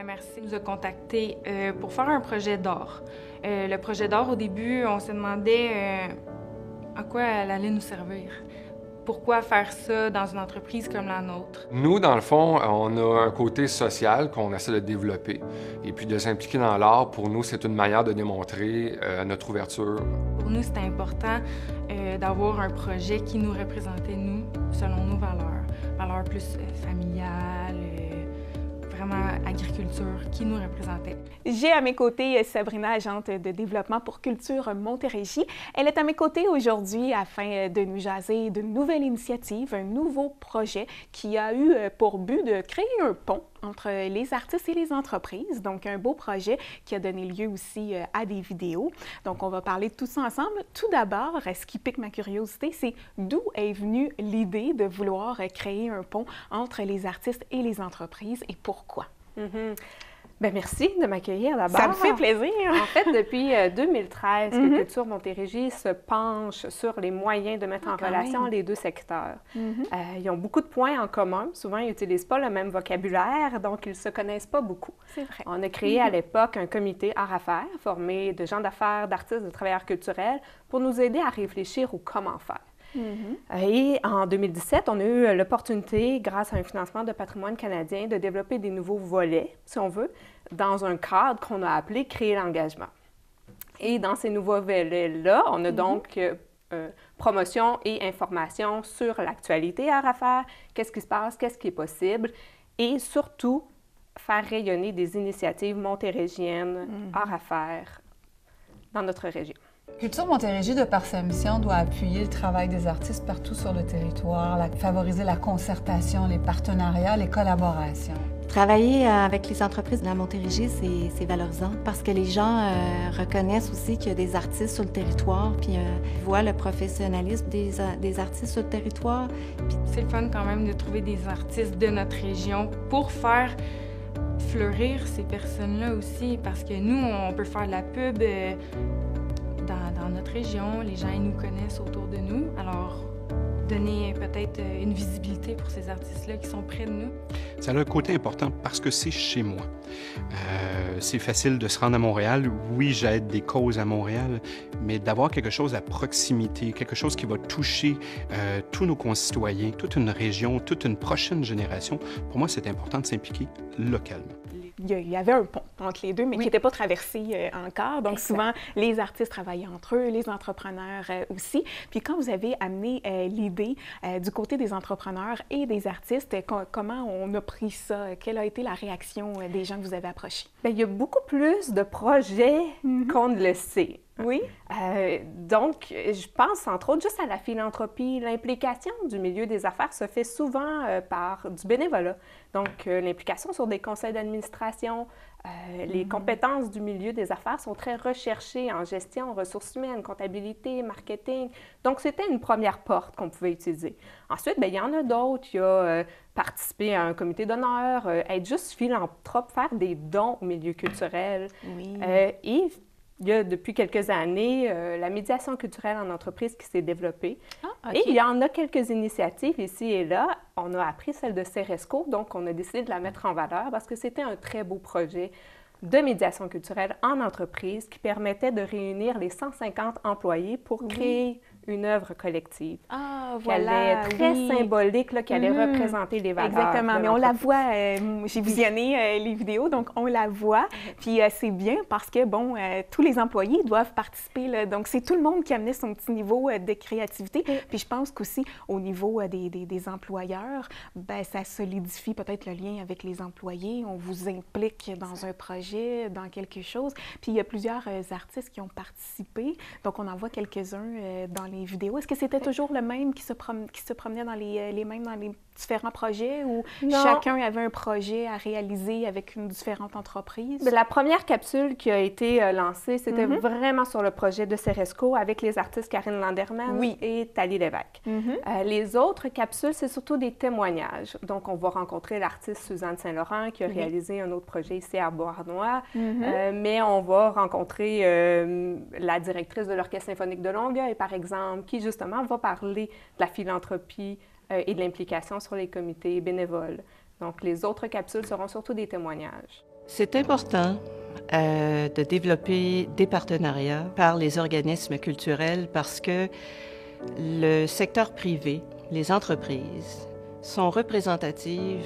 La MRC nous a contactés pour faire un projet d'art. Le projet d'art, au début, on se demandait à quoi elle allait nous servir. Pourquoi faire ça dans une entreprise comme la nôtre? Nous, dans le fond, on a un côté social qu'on essaie de développer. Et puis de s'impliquer dans l'art, pour nous, c'est une manière de démontrer notre ouverture. Pour nous, c'était important d'avoir un projet qui nous représentait, nous, selon nos valeurs. Valeurs plus familiales, vraiment agriculture, qui nous représentait. J'ai à mes côtés Sabrina, agente de développement pour Culture Montérégie. Elle est à mes côtés aujourd'hui afin de nous jaser d'une nouvelle initiative, un nouveau projet qui a eu pour but de créer un pont entre les artistes et les entreprises. Donc, un beau projet qui a donné lieu aussi à des vidéos. Donc, on va parler de tout ça ensemble. Tout d'abord, ce qui pique ma curiosité, c'est d'où est venue l'idée de vouloir créer un pont entre les artistes et les entreprises et pourquoi? Bien, merci de m'accueillir d'abord. Ça me fait plaisir. En fait, depuis 2013, que Culture Montérégie se penche sur les moyens de mettre en relation les deux secteurs. Ils ont beaucoup de points en commun. Souvent, ils n'utilisent pas le même vocabulaire, donc ils ne se connaissent pas beaucoup. C'est vrai. On a créé à l'époque un comité art-affaires formé de gens d'affaires, d'artistes, de travailleurs culturels pour nous aider à réfléchir au comment faire. Et en 2017, on a eu l'opportunité, grâce à un financement de Patrimoine canadien, de développer des nouveaux volets, si on veut, dans un cadre qu'on a appelé « Créer l'engagement ». Et dans ces nouveaux volets-là, on a donc promotion et information sur l'actualité art-affaires, qu'est-ce qui se passe, qu'est-ce qui est possible, et surtout, faire rayonner des initiatives montérégiennes art-affaires dans notre région. Culture Montérégie, de par sa mission, doit appuyer le travail des artistes partout sur le territoire, favoriser la concertation, les partenariats, les collaborations. Travailler avec les entreprises de la Montérégie, c'est valorisant parce que les gens reconnaissent aussi qu'il y a des artistes sur le territoire, puis voient le professionnalisme des artistes sur le territoire. C'est le fun quand même de trouver des artistes de notre région pour faire fleurir ces personnes-là aussi, parce que nous, on peut faire de la pub dans notre région, les gens ils nous connaissent autour de nous, alors donner peut-être une visibilité pour ces artistes-là qui sont près de nous. Ça a un côté important parce que c'est chez moi. C'est facile de se rendre à Montréal. Oui, j'aide des causes à Montréal, mais d'avoir quelque chose à proximité, quelque chose qui va toucher tous nos concitoyens, toute une région, toute une prochaine génération, pour moi, c'est important de s'impliquer localement. Il y avait un pont entre les deux, mais qui n'était pas traversé encore. Donc, souvent, les artistes travaillaient entre eux, les entrepreneurs aussi. Puis, quand vous avez amené l'idée du côté des entrepreneurs et des artistes, comment on a pris ça? Quelle a été la réaction des gens que vous avez approchés? Bien, il y a beaucoup plus de projets qu'on ne le sait. Oui. Donc, je pense entre autres juste à la philanthropie. L'implication du milieu des affaires se fait souvent par du bénévolat. Donc, l'implication sur des conseils d'administration, les compétences du milieu des affaires sont très recherchées en gestion, ressources humaines, comptabilité, marketing. Donc, c'était une première porte qu'on pouvait utiliser. Ensuite, bien, il y en a d'autres. Il y a participer à un comité d'honneur, être juste philanthrope, faire des dons au milieu culturel. Oui. Et il y a depuis quelques années la médiation culturelle en entreprise qui s'est développée. Ah, okay. Et il y en a quelques initiatives ici et là. On a appris celle de Ceresco, donc on a décidé de la mettre en valeur parce que c'était un très beau projet de médiation culturelle en entreprise qui permettait de réunir les 150 employés pour créer une œuvre collective. Ah, Qui voilà, allait très symbolique, là, qui allait représenter les valeurs. Exactement, mais on la voit, j'ai visionné les vidéos, donc on la voit, puis c'est bien parce que, bon, tous les employés doivent participer, là, donc c'est tout le monde qui amenait son petit niveau de créativité, puis je pense qu'aussi au niveau des employeurs, ben ça solidifie peut-être le lien avec les employés, on vous implique dans un projet, dans quelque chose, puis il y a plusieurs artistes qui ont participé, donc on en voit quelques-uns dans les vidéos. Est-ce que c'était toujours le même qui se promenait dans les mêmes dans les différents projets ou chacun avait un projet à réaliser avec une différente entreprise? La première capsule qui a été lancée, c'était vraiment sur le projet de Ceresco avec les artistes Karine Landerman et Thalie Lévesque. Les autres capsules, c'est surtout des témoignages. Donc, on va rencontrer l'artiste Suzanne Saint-Laurent qui a réalisé un autre projet ici à Beauharnois, mais on va rencontrer la directrice de l'Orchestre symphonique de Longueuil, par exemple, qui justement va parler de la philanthropie et de l'implication sur les comités bénévoles. Donc, les autres capsules seront surtout des témoignages. C'est important de développer des partenariats par les organismes culturels parce que le secteur privé, les entreprises, sont représentatives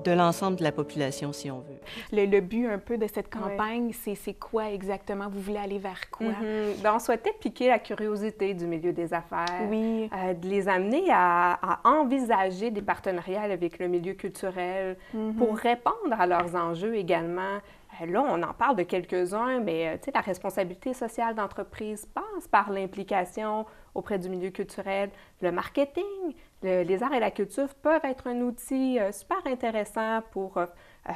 de l'ensemble de la population, si on veut. Le but un peu de cette campagne, c'est quoi exactement? Vous voulez aller vers quoi? On souhaitait piquer la curiosité du milieu des affaires, oui. De les amener à envisager des partenariats avec le milieu culturel pour répondre à leurs enjeux également. Là, on en parle de quelques-uns, mais la responsabilité sociale d'entreprise passe par l'implication auprès du milieu culturel. Le marketing, les arts et la culture peuvent être un outil super intéressant pour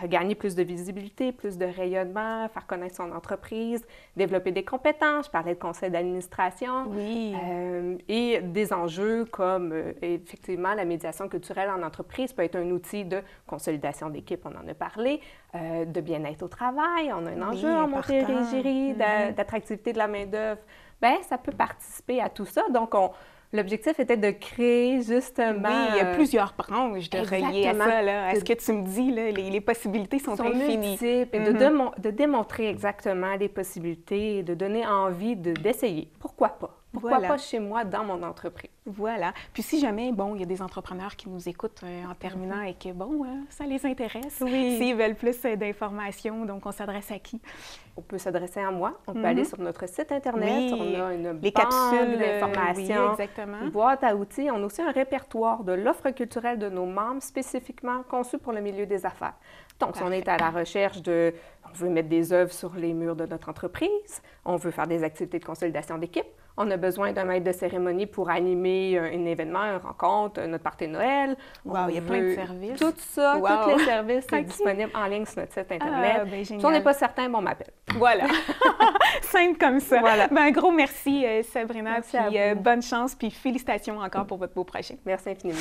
gagner plus de visibilité, plus de rayonnement, faire connaître son entreprise, développer des compétences. Je parlais de conseil d'administration. Oui. Et des enjeux comme, effectivement, la médiation culturelle en entreprise peut être un outil de consolidation d'équipe, on en a parlé, de bien-être au travail. On a un enjeu en Montérégie d'attractivité de la main-d'œuvre. Bien, ça peut participer à tout ça. Donc, l'objectif était de créer justement... Oui, il y a plusieurs branches de relier à ça. Là. Est-ce que tu me dis, là, les possibilités sont infinies? Multiples, et de démontrer exactement les possibilités et de donner envie d'essayer. Pourquoi pas? Pourquoi pas chez moi, dans mon entreprise? Voilà. Puis si jamais, il y a des entrepreneurs qui nous écoutent en terminant et que, ça les intéresse, s'ils veulent plus d'informations, donc on s'adresse à qui? On peut s'adresser à moi. On peut aller sur notre site Internet. On a une les banque capsules d'informations, exactement. Une boîte à outils. On a aussi un répertoire de l'offre culturelle de nos membres spécifiquement conçu pour le milieu des affaires. Donc, si on est à la recherche on veut mettre des œuvres sur les murs de notre entreprise, on veut faire des activités de consolidation d'équipe, on a besoin d'un maître de cérémonie pour animer un événement, une rencontre, notre party de Noël. Wow, il y a plein de services. Tout ça, tous les services sont disponibles en ligne sur notre site Internet. Si on n'est pas certain, on m'appelle. Voilà. Simple comme ça. Voilà. Un gros merci, Sabrina. Merci puis bonne chance, puis félicitations encore pour votre beau projet. Merci infiniment.